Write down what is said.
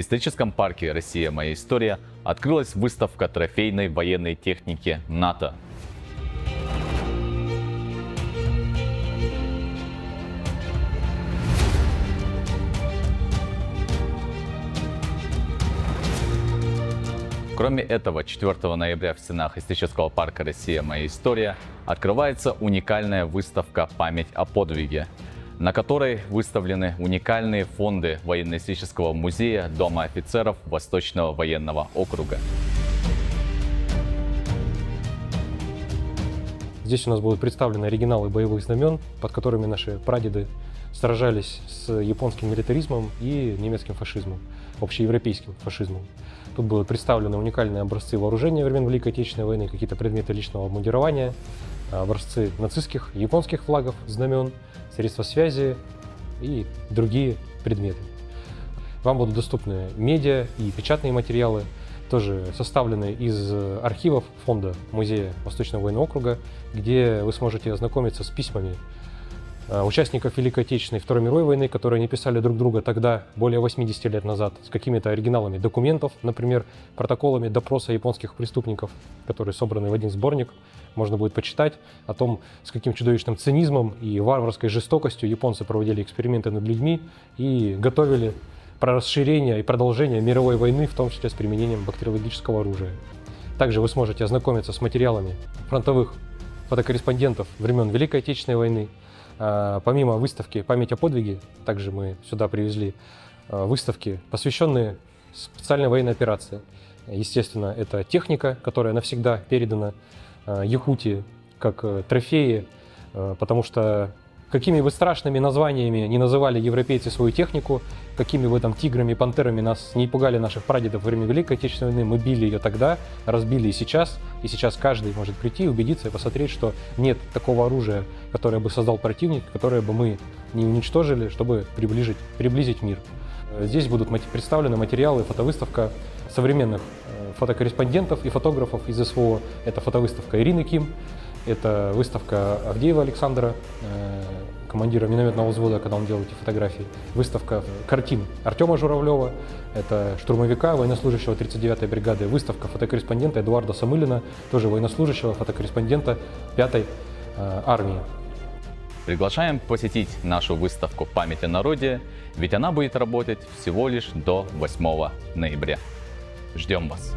историческом парке «Россия. Моя история» открылась выставка трофейной военной техники НАТО. Кроме этого, 4 ноября в стенах исторического парка «Россия. Моя история» открывается уникальная выставка «Память о подвиге», на которой выставлены уникальные фонды военно-исторического музея Дома офицеров Восточного военного округа. Здесь у нас будут представлены оригиналы боевых знамен, под которыми наши прадеды сражались с японским милитаризмом и немецким фашизмом, общеевропейским фашизмом. Тут будут представлены уникальные образцы вооружения времен Великой Отечественной войны, какие-то предметы личного обмундирования, образцы нацистских, японских флагов, знамен, средства связи и другие предметы. Вам будут доступны медиа и печатные материалы, тоже составленные из архивов фонда Музея Восточного военного округа, где вы сможете ознакомиться с письмами участников Великой Отечественной и Второй мировой войны, которые они писали друг друга тогда, более 80 лет назад, с какими-то оригиналами документов, например, протоколами допроса японских преступников, которые собраны в один сборник. Можно будет почитать о том, с каким чудовищным цинизмом и варварской жестокостью японцы проводили эксперименты над людьми и готовили про расширение и продолжение мировой войны, в том числе с применением бактериологического оружия. Также вы сможете ознакомиться с материалами фронтовых фотокорреспондентов времен Великой Отечественной войны. Помимо выставки «Память о подвиге», также мы сюда привезли выставки, посвященные специальной военной операции. Естественно, это техника, которая навсегда передана Якутии как трофеи, потому что какими бы страшными названиями ни называли европейцы свою технику, какими бы там тиграми, пантерами нас не пугали наших прадедов во время Великой Отечественной войны, мы били ее тогда, разбили и сейчас каждый может прийти, убедиться и посмотреть, что нет такого оружия, которое бы создал противник, которое бы мы не уничтожили, чтобы приблизить мир. Здесь будут представлены материалы, фотовыставка современных фотокорреспондентов и фотографов из СВО. Это фотовыставка Ирины Ким, это выставка Авдеева Александра, командира минометного взвода, когда он делал эти фотографии. Выставка картин Артема Журавлева, это штурмовика, военнослужащего 39-й бригады. Выставка фотокорреспондента Эдуарда Самылина, тоже военнослужащего, фотокорреспондента 5-й армии. Приглашаем посетить нашу выставку «Память о народе», ведь она будет работать всего лишь до 8 ноября. Ждем вас!